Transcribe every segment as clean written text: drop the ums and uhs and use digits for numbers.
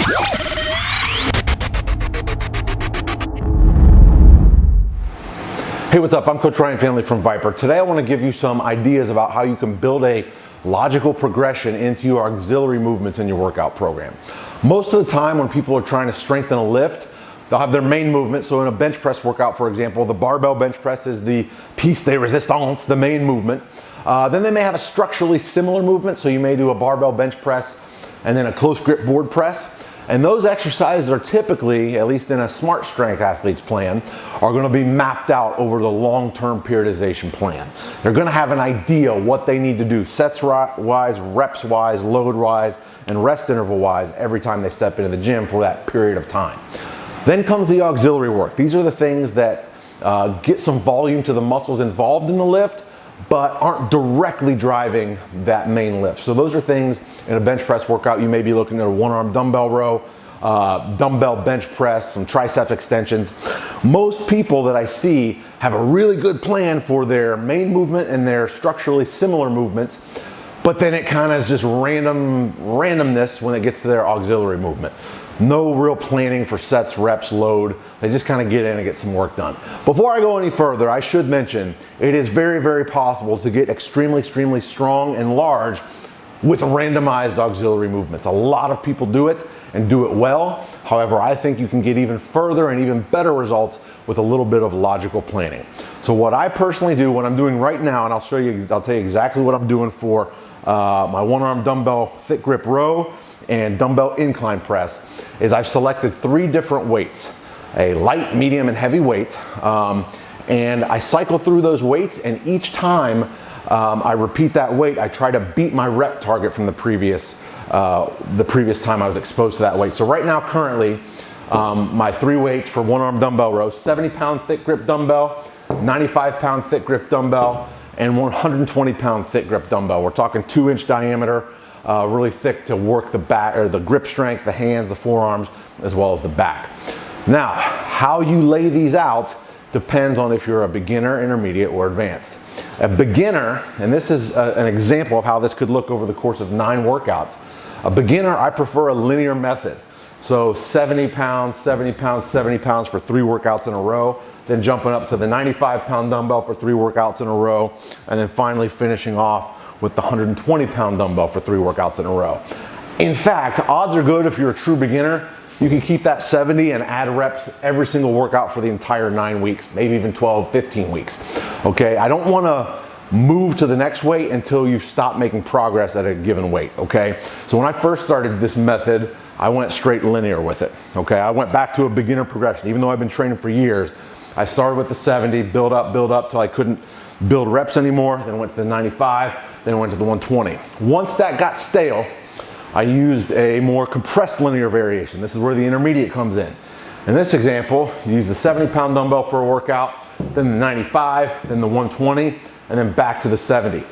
Hey, what's up? I'm Coach Ryan Finley from VIPAR. Today I want to give you some ideas about how you can build a logical progression into your auxiliary movements in your workout program. Most of the time when people are trying to strengthen a lift, they'll have their main movement. So in a bench press workout, for example, the barbell bench press is the piece de resistance, the main movement. Then they may have a structurally similar movement. So you may do a barbell bench press and then a close grip board press. And those exercises are typically, at least in a smart strength athlete's plan, are going to be mapped out over the long-term periodization plan. They're going to have an idea what they need to do sets-wise, reps-wise, load-wise, and rest interval-wise every time they step into the gym for that period of time. Then comes the auxiliary work. These are the things that get some volume to the muscles involved in the lift, but aren't directly driving that main lift. So those are things in a bench press workout. You may be looking at a one-arm dumbbell row, dumbbell bench press, some tricep extensions. Most people that I see have a really good plan for their main movement and their structurally similar movements, but then it kind of is just randomness when it gets to their auxiliary movement. No real planning for sets, reps, load. They just kind of get in and get some work done. Before I go any further, I should mention it is very, very possible to get extremely, extremely strong and large with randomized auxiliary movements. A lot of people do it and do it well. However, I think you can get even further and even better results with a little bit of logical planning. So what I personally do, what I'm doing right now, and I'll tell you exactly what I'm doing for my one-arm dumbbell thick grip row and dumbbell incline press, is I've selected 3 different weights, a light, medium, and heavy weight. And I cycle through those weights, and each time I repeat that weight, I try to beat my rep target from the previous time I was exposed to that weight. So right now, currently, my 3 weights for one-arm dumbbell row: 70-pound thick grip dumbbell, 95-pound thick grip dumbbell, and 120-pound thick grip dumbbell. We're talking 2-inch diameter, really thick to work the back, or the grip strength, the hands, the forearms, as well as the back. Now, how you lay these out depends on if you're a beginner, intermediate, or advanced. A beginner, and this is an example of how this could look over the course of 9 workouts. A beginner, I prefer a linear method. So 70 pounds, 70 pounds, 70 pounds for 3 workouts in a row, then jumping up to the 95-pound dumbbell for 3 workouts in a row, and then finally finishing off with the 120-pound dumbbell for 3 workouts in a row. In fact, odds are good if you're a true beginner, you can keep that 70 and add reps every single workout for the entire 9 weeks, maybe even 12, 15 weeks. Okay, I don't want to move to the next weight until you've stopped making progress at a given weight, okay? So when I first started this method, I went straight linear with it, okay? I went back to a beginner progression. Even though I've been training for years, I started with the 70, build up till I couldn't build reps anymore, then went to the 95, then went to the 120. Once that got stale, I used a more compressed linear variation. This is where the intermediate comes in. In this example, you use the 70-pound dumbbell for a workout, then the 95, then the 120, and then back to the 70.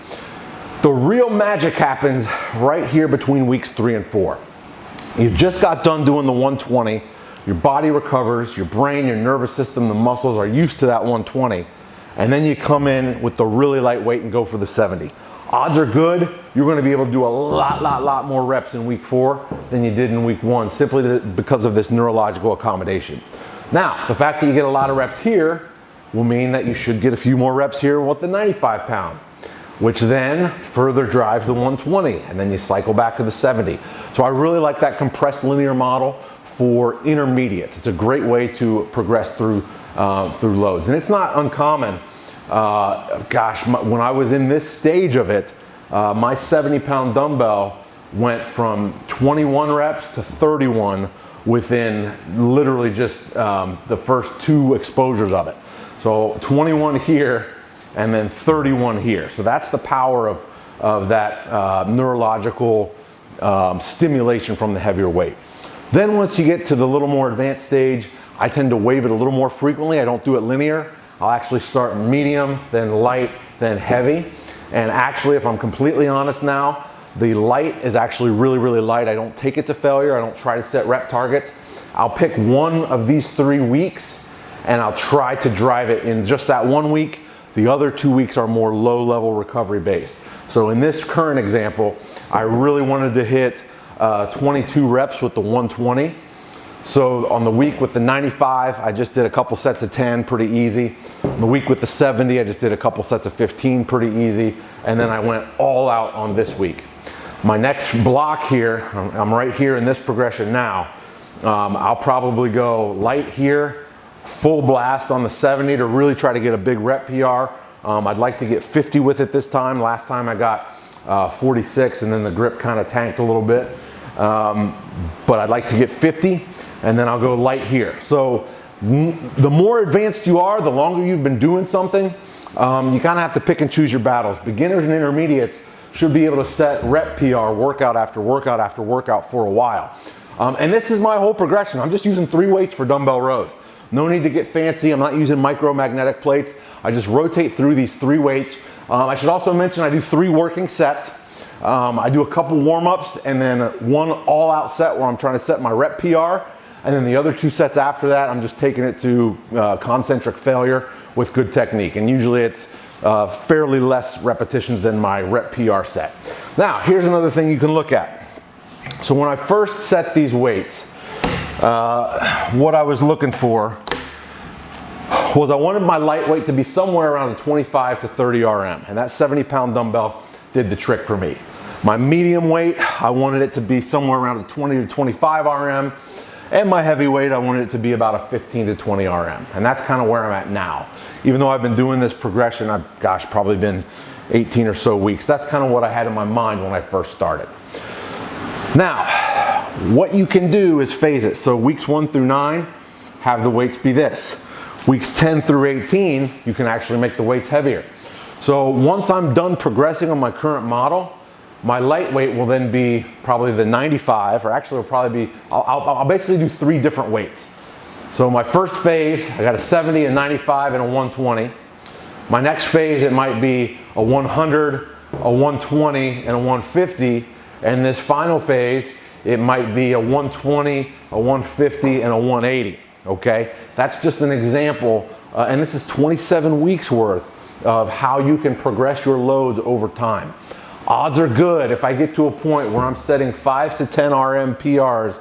The real magic happens right here between weeks 3 and 4. You just got done doing the 120, your body recovers, your brain, your nervous system, the muscles are used to that 120, and then you come in with the really light weight and go for the 70. Odds are good, you're going to be able to do a lot more reps in week 4 than you did in week 1, simply because of this neurological accommodation. Now, the fact that you get a lot of reps here will mean that you should get a few more reps here with the 95 pound, which then further drives the 120, and then you cycle back to the 70. So I really like that compressed linear model for intermediates. It's a great way to progress through loads, and it's not uncommon. When I was in this stage of it, my 70-pound dumbbell went from 21 reps to 31 within literally just the first 2 exposures of it. So 21 here and then 31 here. So that's the power of that neurological stimulation from the heavier weight. Then once you get to the little more advanced stage, I tend to wave it a little more frequently. I don't do it linear. I'll actually start medium, then light, then heavy. And actually, if I'm completely honest now, the light is actually really, really light. I don't take it to failure. I don't try to set rep targets. I'll pick one of these 3 weeks and I'll try to drive it in just that 1 week. The other 2 weeks are more low-level recovery based. So in this current example, I really wanted to hit 22 reps with the 120. So on the week with the 95, I just did a couple sets of 10, pretty easy. On the week with the 70, I just did a couple sets of 15, pretty easy. And then I went all out on this week. My next block here, I'm right here in this progression now. I'll probably go light here, full blast on the 70 to really try to get a big rep PR. I'd like to get 50 with it this time. Last time I got 46 and then the grip kind of tanked a little bit. But I'd like to get 50 and then I'll go light here. So the more advanced you are, the longer you've been doing something, you kind of have to pick and choose your battles. Beginners and intermediates should be able to set rep PR workout after workout after workout for a while. And this is my whole progression. I'm just using 3 weights for dumbbell rows. No need to get fancy. I'm not using micromagnetic plates. I just rotate through these 3 weights. I should also mention I do 3 working sets. I do a couple warm-ups and then 1 all-out set where I'm trying to set my rep PR. And then the other 2 sets after that, I'm just taking it to concentric failure with good technique. And usually it's fairly less repetitions than my rep PR set. Now, here's another thing you can look at. So when I first set these weights, what I was looking for was I wanted my lightweight to be somewhere around a 25 to 30 RM, and that 70-pound dumbbell did the trick for me. My medium weight, I wanted it to be somewhere around a 20 to 25 RM, and my heavyweight, I wanted it to be about a 15 to 20 RM, and that's kind of where I'm at now. Even though I've been doing this progression, I've, probably been 18 or so weeks. That's kind of what I had in my mind when I first started. Now, what you can do is phase it. So weeks 1 through 9, have the weights be this. Weeks 10 through 18, you can actually make the weights heavier. So once I'm done progressing on my current model, my lightweight will then be probably the 95, or actually it'll probably be, I'll basically do 3 different weights. So my first phase, I got a 70, a 95, and a 120. My next phase, it might be a 100, a 120, and a 150. And this final phase, it might be a 120, a 150, and a 180, okay? That's just an example, and this is 27 weeks worth of how you can progress your loads over time. Odds are good if I get to a point where I'm setting 5 to 10 RM PRs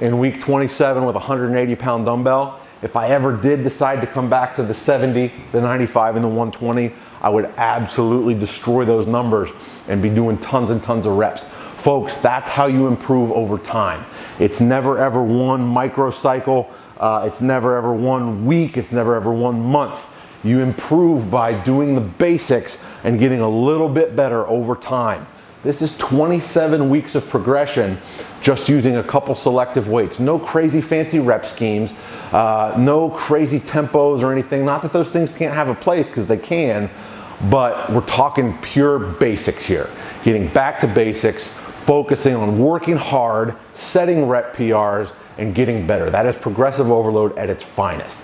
in week 27 with a 180-pound dumbbell. If I ever did decide to come back to the 70, the 95, and the 120, I would absolutely destroy those numbers and be doing tons and tons of reps. Folks, that's how you improve over time. It's never ever one microcycle. It's never ever 1 week. It's never ever 1 month. You improve by doing the basics and getting a little bit better over time. This is 27 weeks of progression just using a couple selective weights. No crazy fancy rep schemes, no crazy tempos or anything. Not that those things can't have a place, because they can, but we're talking pure basics here. Getting back to basics, focusing on working hard, setting rep PRs, and getting better. That is progressive overload at its finest.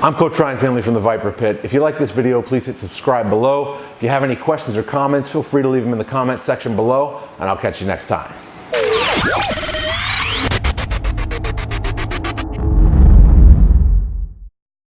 I'm Coach Ryan Finley from the VIPAR Pit. If you like this video, please hit subscribe below. If you have any questions or comments, feel free to leave them in the comments section below, and I'll catch you next time.